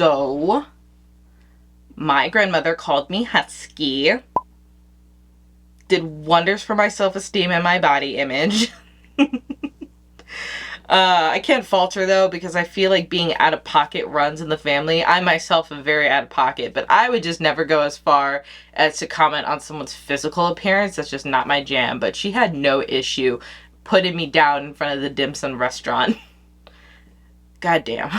So, my grandmother called me Husky. Did wonders for my self-esteem and my body image. I can't fault her though, because I feel like being out of pocket runs in the family. I myself am very out of pocket, but I would just never go as far as to comment on someone's physical appearance. That's just not my jam. But she had no issue putting me down in front of the dim sum restaurant. Goddamn.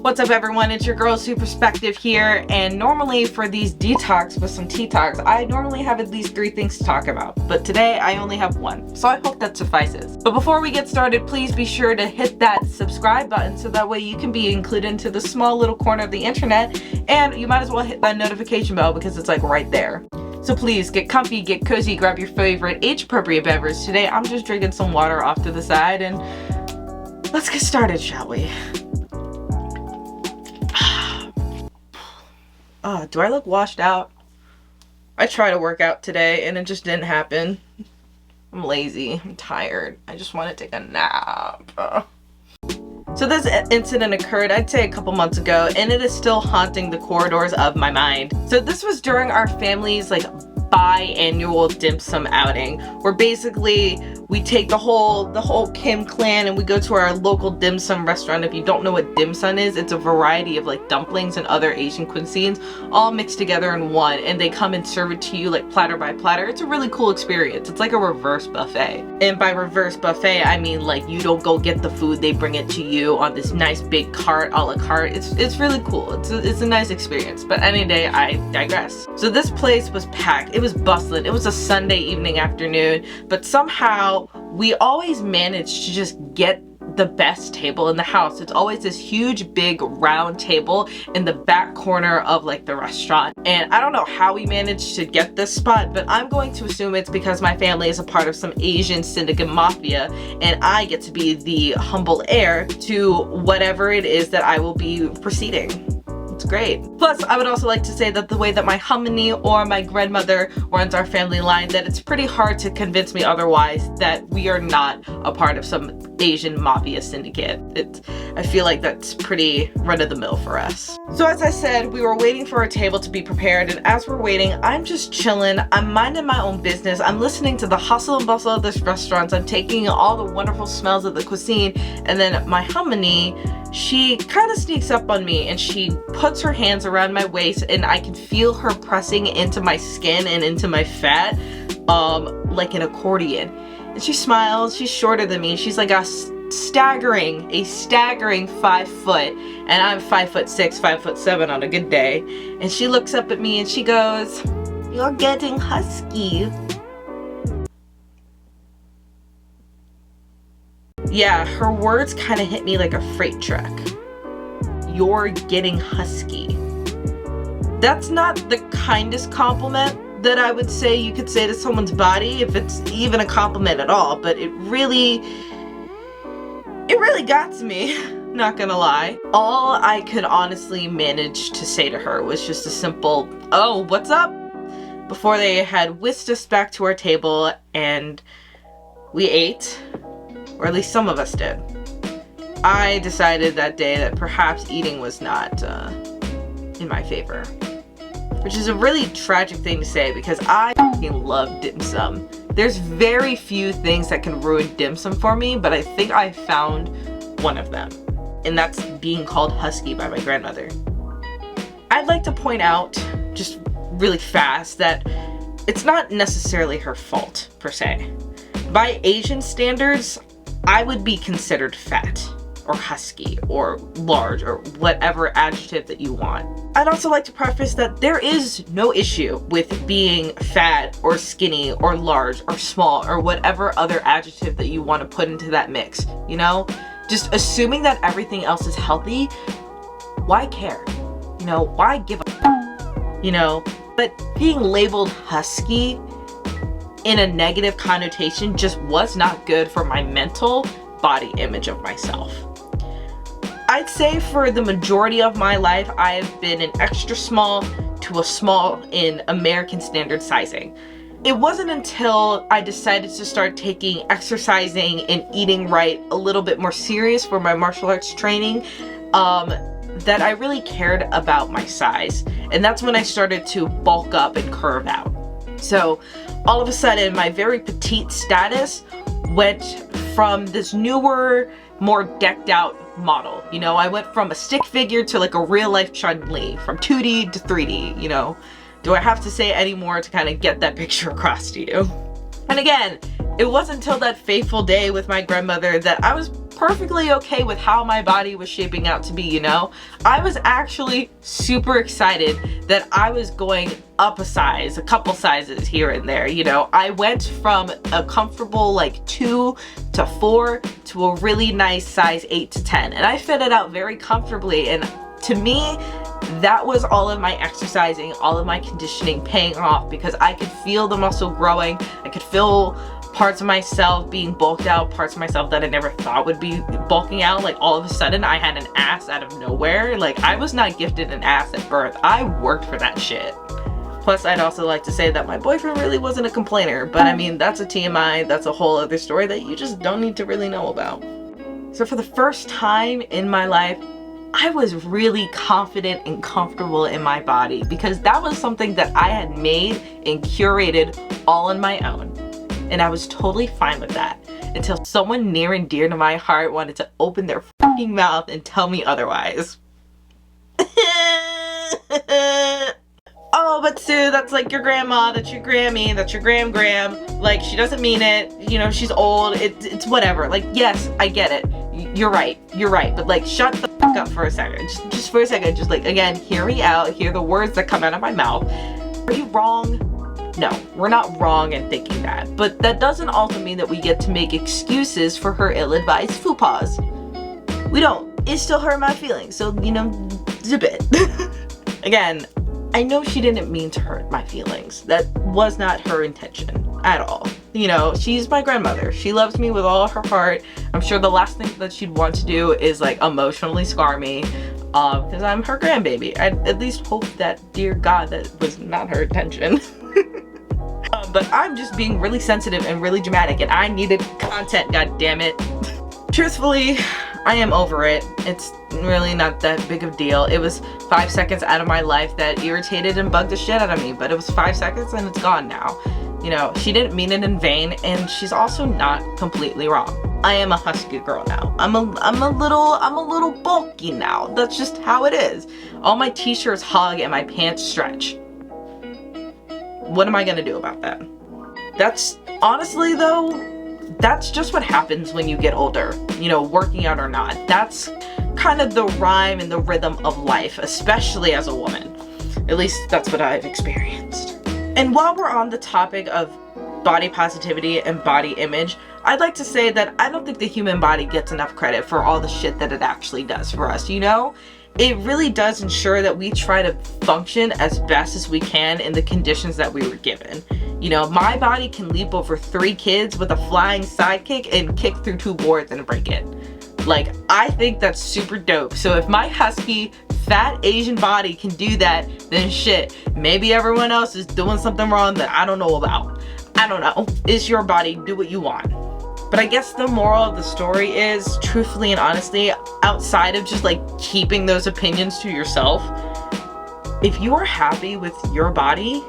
What's up everyone, it's your girl Sue Perspective here, and normally for these detox with some tea talks, I normally have at least 3 things to talk about, but today I only have 1, so I hope that suffices. But before we get started, please be sure to hit that subscribe button so that way you can be included into the small little corner of the internet, and you might as well hit that notification bell because it's like right there. So please get comfy, get cozy, grab your favorite age-appropriate beverage. Today I'm just drinking some water off to the side, and let's get started, shall we? Oh, do I look washed out? I tried to work out today and it just didn't happen. I'm lazy. I'm tired. I just want to take a nap. So this incident occurred, I'd say a couple months ago, and it is still haunting the corridors of my mind. So this was during our family's biannual dim sum outing, where basically we take the whole Kim clan and we go to our local dim sum restaurant. If you don't know what dim sum is, it's a variety of dumplings and other Asian cuisines all mixed together in one, and they come and serve it to you platter by platter. It's a really cool experience. It's like a reverse buffet. And by reverse buffet, I mean you don't go get the food, they bring it to you on this nice big cart, a la carte. It's really cool. It's a nice experience. But any day, I digress. So this place was packed. It was bustling. It was a Sunday evening afternoon, but somehow we always managed to just get the best table in the house. It's always this huge big round table in the back corner of the restaurant, and I don't know how we managed to get this spot, but I'm going to assume it's because my family is a part of some Asian syndicate mafia and I get to be the humble heir to whatever it is that I will be proceeding. It's great. Plus, I would also like to say that the way that my harmony or my grandmother runs our family line, that it's pretty hard to convince me otherwise that we are not a part of some Asian mafia syndicate. I feel like that's pretty run-of-the-mill for us. So as I said, we were waiting for our table to be prepared, and as we're waiting, I'm just chilling. I'm minding my own business. I'm listening to the hustle and bustle of this restaurant. I'm taking in all the wonderful smells of the cuisine, and then my harmony, she kind of sneaks up on me and she puts her hands around my waist, and I can feel her pressing into my skin and into my fat like an accordion. And she smiles. She's shorter than me. She's like a staggering 5 foot, and I'm 5'6", 5'7" on a good day. And she looks up at me and she goes, "You're getting husky." Yeah, her words kind of hit me like a freight truck. You're getting husky. That's not the kindest compliment that I would say you could say to someone's body, if it's even a compliment at all, but it really got to me, not gonna lie. All I could honestly manage to say to her was just a simple, "Oh, what's up?" before they had whisked us back to our table and we ate. Or at least some of us did. I decided that day that perhaps eating was not in my favor. Which is a really tragic thing to say because I fucking love dim sum. There's very few things that can ruin dim sum for me, but I think I found one of them. And that's being called Husky by my grandmother. I'd like to point out, just really fast, that it's not necessarily her fault, per se. By Asian standards, I would be considered fat, or husky, or large, or whatever adjective that you want. I'd also like to preface that there is no issue with being fat, or skinny, or large, or small, or whatever other adjective that you want to put into that mix, you know? Just assuming that everything else is healthy, why care? You know, why give a you know? But being labeled husky in a negative connotation just was not good for my mental body image of myself. I'd say for the majority of my life, I have been an extra small to a small in American standard sizing. it wasn't until I decided to start taking exercising and eating right a little bit more serious for my martial arts training that I really cared about my size. And that's when I started to bulk up and curve out. So all of a sudden, my very petite status went from this newer, more decked out model. You know, I went from a stick figure to like a real life Chun-Li, from 2D to 3D, you know. Do I have to say any more to kind of get that picture across to you? And again, it wasn't until that fateful day with my grandmother that I was perfectly okay with how my body was shaping out to be, you know? I was actually super excited that I was going up a size, a couple sizes here and there, you know? I went from a comfortable like 2 to 4 to a really nice size 8 to 10. And I fit it out very comfortably. And to me, that was all of my exercising, all of my conditioning paying off, because I could feel the muscle growing. I could feel parts of myself being bulked out, parts of myself that I never thought would be bulking out. Like all of a sudden I had an ass out of nowhere. Like I was not gifted an ass at birth. I worked for that shit. Plus, I'd also like to say that my boyfriend really wasn't a complainer, but I mean, that's a TMI. That's a whole other story that you just don't need to really know about. So for the first time in my life, I was really confident and comfortable in my body, because that was something that I had made and curated all on my own. And I was totally fine with that until someone near and dear to my heart wanted to open their fucking mouth and tell me otherwise. Oh, but Sue, that's like your grandma, that's your Grammy, that's your Gram. Like, she doesn't mean it, you know, she's old, it's whatever. Like, yes, I get it. You're right, but like, shut the fuck up for a second. Just for a second, just like, again, hear me out, hear the words that come out of my mouth. Are you wrong? No, we're not wrong in thinking that, but that doesn't also mean that we get to make excuses for her ill-advised faux pas. We don't. It still hurt my feelings, so, you know, zip it. Again, I know she didn't mean to hurt my feelings. That was not her intention at all. You know, she's my grandmother. She loves me with all her heart. I'm sure the last thing that she'd want to do is like emotionally scar me, because I'm her grandbaby. I at least hope that, dear God, that was not her intention. But I'm just being really sensitive and really dramatic, and I needed content, god damn it. Truthfully, I am over it. It's really not that big of a deal. It was 5 seconds out of my life that irritated and bugged the shit out of me, but it was 5 seconds and it's gone now. You know, she didn't mean it in vain, and she's also not completely wrong. I am a husky girl now. I'm a little bulky now. That's just how it is. All my t-shirts hug and my pants stretch. What am I gonna do about that? That's, honestly though, that's just what happens when you get older, you know, working out or not. That's kind of the rhyme and the rhythm of life, especially as a woman. At least that's what I've experienced. And while we're on the topic of body positivity and body image, I'd like to say that I don't think the human body gets enough credit for all the shit that it actually does for us, you know? It really does ensure that we try to function as best as we can in the conditions that we were given. You know, my body can leap over 3 kids with a flying sidekick and kick through 2 boards and break it. Like, I think that's super dope. So if my husky, fat Asian body can do that, then shit, maybe everyone else is doing something wrong that I don't know about. I don't know. It's your body. Do what you want. But I guess the moral of the story is, truthfully and honestly, outside of just like keeping those opinions to yourself, if you are happy with your body,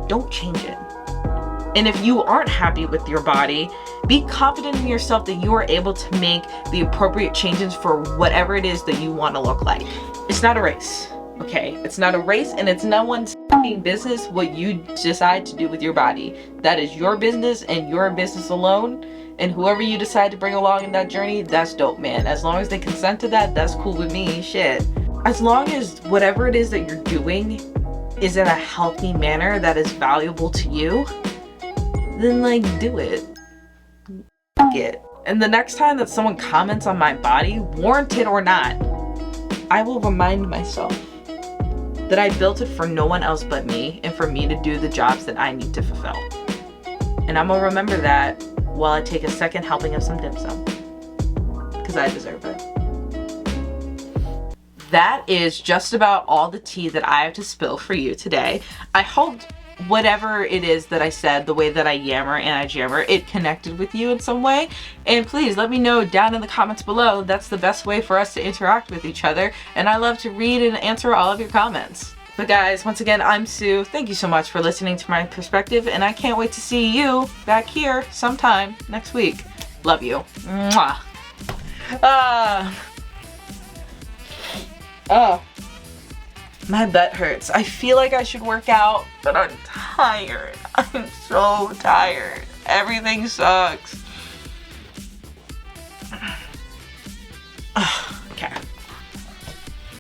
don't change it. And if you aren't happy with your body, be confident in yourself that you are able to make the appropriate changes for whatever it is that you want to look like. It's not a race, okay? It's not a race, and it's no one's business what you decide to do with your body. That is your business and your business alone. And whoever you decide to bring along in that journey, that's dope, man. As long as they consent to that, that's cool with me, shit. As long as whatever it is that you're doing is in a healthy manner that is valuable to you, then like, do it. Fuck it. And the next time that someone comments on my body, warranted or not, I will remind myself that I built it for no one else but me, and for me to do the jobs that I need to fulfill. And I'm gonna remember that while I take a second helping of some dim sum, because I deserve it. That is just about all the tea that I have to spill for you today. I hope whatever it is that I said, the way that I yammer and I jammer, it connected with you in some way. And please let me know down in the comments below. That's the best way for us to interact with each other. And I love to read and answer all of your comments. But guys, once again, I'm Sue. Thank you so much for listening to my perspective, and I can't wait to see you back here sometime next week. Love you. Mwah. Oh. My butt hurts. I feel like I should work out, but I'm tired. I'm so tired. Everything sucks.